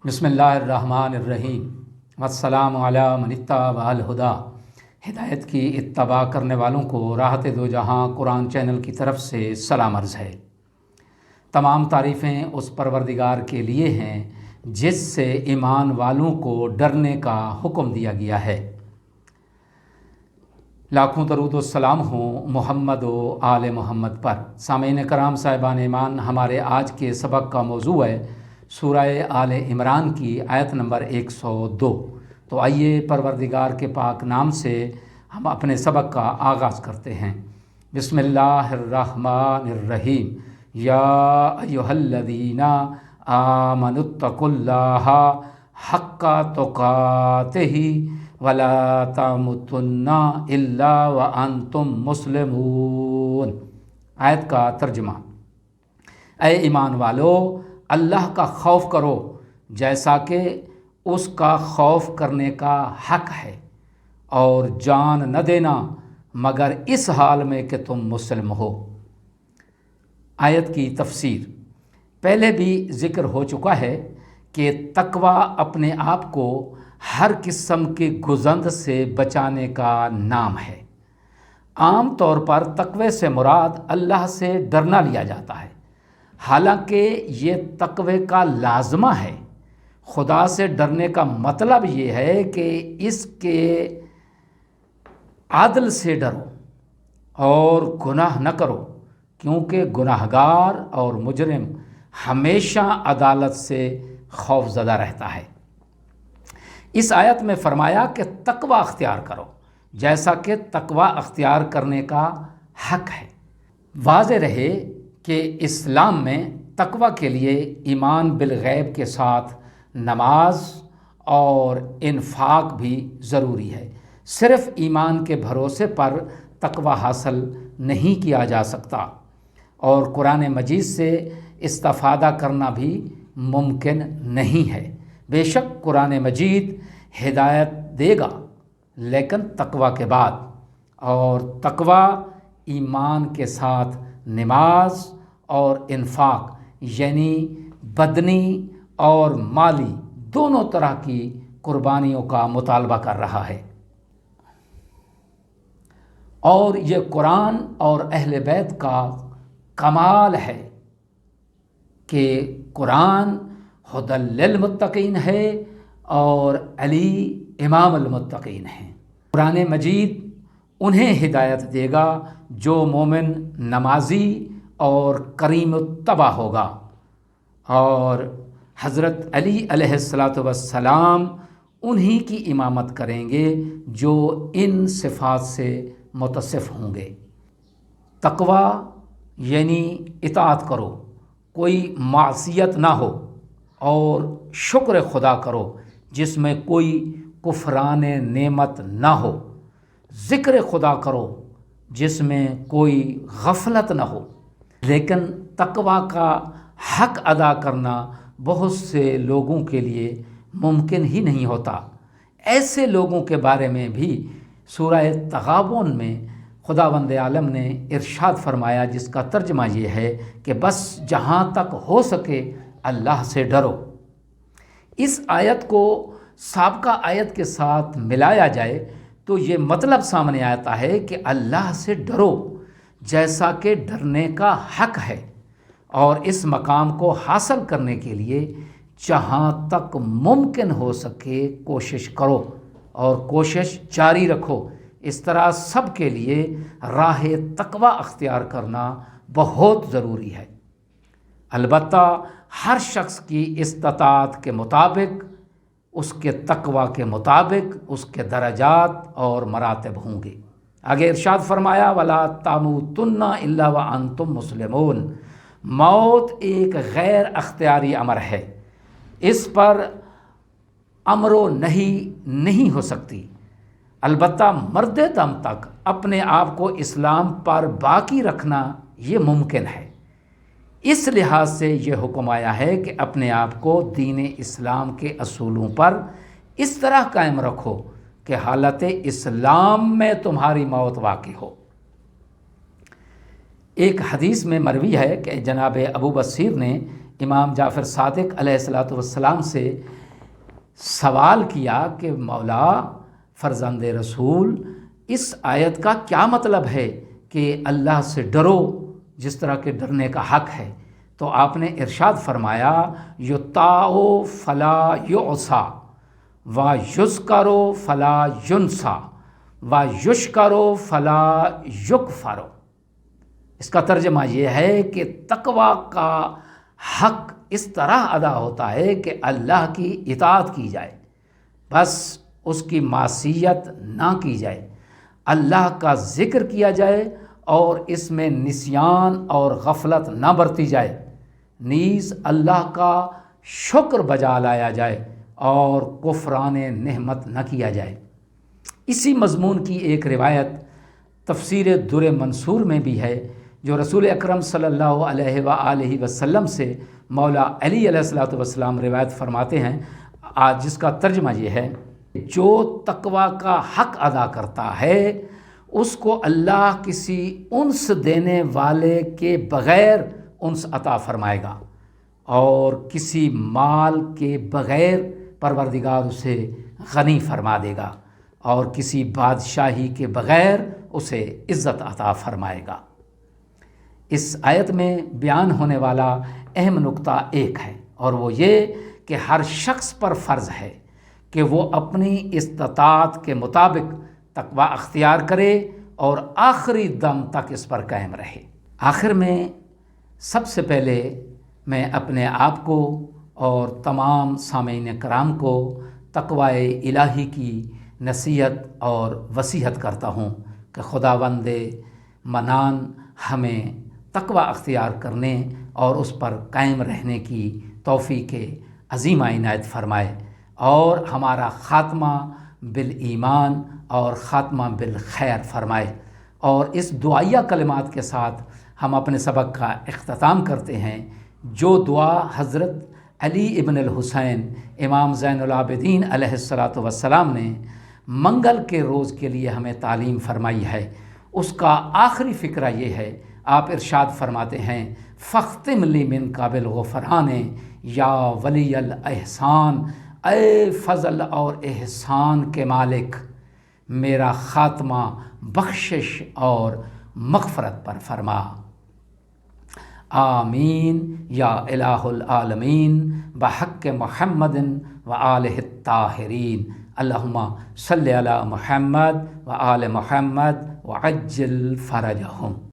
بسم اللہ الرحمن الرحیم والسلام علی من اتبع الہدی۔ ہدایت کی اتباع کرنے والوں کو راحت دو جہاں قرآن چینل کی طرف سے سلام عرض ہے۔ تمام تعریفیں اس پروردگار کے لیے ہیں جس سے ایمان والوں کو ڈرنے کا حکم دیا گیا ہے۔ لاکھوں درود و سلام ہوں محمد و آل محمد پر۔ سامعین کرام صاحبان ایمان، ہمارے آج کے سبق کا موضوع ہے سورہ آل عمران کی آیت نمبر 102۔ تو آئیے پروردگار کے پاک نام سے ہم اپنے سبق کا آغاز کرتے ہیں۔ بسم اللہ الرحمن الرحیم۔ یا ایھا الذین آمنوا اتقوا اللہ حق تقاتہ ولا تموتن الا وانتم مسلمون۔ آیت کا ترجمہ: اے ایمان والو، اللہ کا خوف کرو جیسا کہ اس کا خوف کرنے کا حق ہے، اور جان نہ دینا مگر اس حال میں کہ تم مسلم ہو۔ آیت کی تفسیر: پہلے بھی ذکر ہو چکا ہے کہ تقوی اپنے آپ کو ہر قسم کی گزند سے بچانے کا نام ہے۔ عام طور پر تقوی سے مراد اللہ سے ڈرنا لیا جاتا ہے، حالانکہ یہ تقوی کا لازمہ ہے۔ خدا سے ڈرنے کا مطلب یہ ہے کہ اس کے عدل سے ڈرو اور گناہ نہ کرو، کیونکہ گناہگار اور مجرم ہمیشہ عدالت سے خوف زدہ رہتا ہے۔ اس آیت میں فرمایا کہ تقوی اختیار کرو جیسا کہ تقوی اختیار کرنے کا حق ہے۔ واضح رہے کہ اسلام میں تقوی کے لیے ایمان بالغیب کے ساتھ نماز اور انفاق بھی ضروری ہے۔ صرف ایمان کے بھروسے پر تقوی حاصل نہیں کیا جا سکتا، اور قرآن مجید سے استفادہ کرنا بھی ممکن نہیں ہے۔ بے شک قرآن مجید ہدایت دے گا، لیکن تقوی کے بعد، اور تقوی ایمان کے ساتھ نماز اور انفاق یعنی بدنی اور مالی دونوں طرح کی قربانیوں کا مطالبہ کر رہا ہے۔ اور یہ قرآن اور اہل بیت کا کمال ہے کہ قرآن ھدی للمتقین ہے اور علی امام المتقین ہیں۔ قرآن مجید انہیں ہدایت دے گا جو مومن نمازی اور کریم الطبع ہوگا، اور حضرت علی علیہ السلام انہی کی امامت کریں گے جو ان صفات سے متصف ہوں گے۔ تقوی یعنی اطاعت کرو، کوئی معصیت نہ ہو، اور شکر خدا کرو جس میں کوئی کفران نعمت نہ ہو، ذکر خدا کرو جس میں کوئی غفلت نہ ہو۔ لیکن تقوی کا حق ادا کرنا بہت سے لوگوں کے لیے ممکن ہی نہیں ہوتا۔ ایسے لوگوں کے بارے میں بھی سورہ تغابن میں خداوند عالم نے ارشاد فرمایا، جس کا ترجمہ یہ ہے کہ بس جہاں تک ہو سکے اللہ سے ڈرو۔ اس آیت کو سابقہ آیت کے ساتھ ملایا جائے تو یہ مطلب سامنے آتا ہے کہ اللہ سے ڈرو جیسا کہ ڈرنے کا حق ہے، اور اس مقام کو حاصل کرنے کے لیے جہاں تک ممکن ہو سکے کوشش کرو اور کوشش جاری رکھو۔ اس طرح سب کے لیے راہ تقوی اختیار کرنا بہت ضروری ہے۔ البتہ ہر شخص کی استطاعت کے مطابق، اس کے تقوی کے مطابق اس کے درجات اور مراتب ہوں گے۔ آگے ارشاد فرمایا، وَلَا تَمُوتُنَّ إِلَّا وَأَنْتُمْ مُسْلِمُونَ۔ موت ایک غیر اختیاری امر ہے، اس پر امر و نہی نہیں ہو سکتی۔ البتہ مرد دم تک اپنے آپ کو اسلام پر باقی رکھنا یہ ممکن ہے۔ اس لحاظ سے یہ حکم آیا ہے کہ اپنے آپ کو دین اسلام کے اصولوں پر اس طرح قائم رکھو کہ حالت اسلام میں تمہاری موت واقع ہو۔ ایک حدیث میں مروی ہے کہ جناب ابو بصیر نے امام جعفر صادق علیہ الصلوۃ والسلام سے سوال کیا کہ مولا فرزند رسول، اس آیت کا کیا مطلب ہے کہ اللہ سے ڈرو جس طرح کے ڈرنے کا حق ہے؟ تو آپ نے ارشاد فرمایا یطاع فلا یعصا و یذکر فلا ینسا و یشکر فلا یکفر۔ اس کا ترجمہ یہ ہے کہ تقوی کا حق اس طرح ادا ہوتا ہے کہ اللہ کی اطاعت کی جائے، بس اس کی معصیت نہ کی جائے، اللہ کا ذکر کیا جائے اور اس میں نسیان اور غفلت نہ برتی جائے، نیز اللہ کا شکر بجا لایا جائے اور کفران نعمت نہ کیا جائے۔ اسی مضمون کی ایک روایت تفسیر در منصور میں بھی ہے، جو رسول اکرم صلی اللہ علیہ وآلہ وسلم سے مولا علی علیہ الصلوۃ والسلام روایت فرماتے ہیں، آج جس کا ترجمہ یہ ہے، جو تقوی کا حق ادا کرتا ہے اس کو اللہ کسی انس دینے والے کے بغیر انس عطا فرمائے گا، اور کسی مال کے بغیر پروردگار اسے غنی فرما دے گا، اور کسی بادشاہی کے بغیر اسے عزت عطا فرمائے گا۔ اس آیت میں بیان ہونے والا اہم نقطہ ایک ہے، اور وہ یہ کہ ہر شخص پر فرض ہے کہ وہ اپنی استطاعت کے مطابق تقوی اختیار کرے اور آخری دم تک اس پر قائم رہے۔ آخر میں سب سے پہلے میں اپنے آپ کو اور تمام سامعین کرام کو تقوی الہی کی نصیحت اور وصیحت کرتا ہوں کہ خداوند منان ہمیں تقوی اختیار کرنے اور اس پر قائم رہنے کی توفیق عظیمہ عنایت فرمائے، اور ہمارا خاتمہ بالایمان اور خاتمہ بالخیر فرمائے۔ اور اس دعائیہ کلمات کے ساتھ ہم اپنے سبق کا اختتام کرتے ہیں، جو دعا حضرت علی ابن الحسین امام زین العابدین علیہ الصلوۃ والسلام نے منگل کے روز کے لیے ہمیں تعلیم فرمائی ہے، اس کا آخری فقرہ یہ ہے۔ آپ ارشاد فرماتے ہیں فاختم لی من قابل غفران یا ولی الاحسان، اے فضل اور احسان کے مالک، میرا خاتمہ بخشش اور مغفرت پر فرما۔ آمین یا الہ العالمین بحق محمد و آلہ الطاہرین۔ اللہم صلی علی محمد و آل محمد وعجل فرجہم۔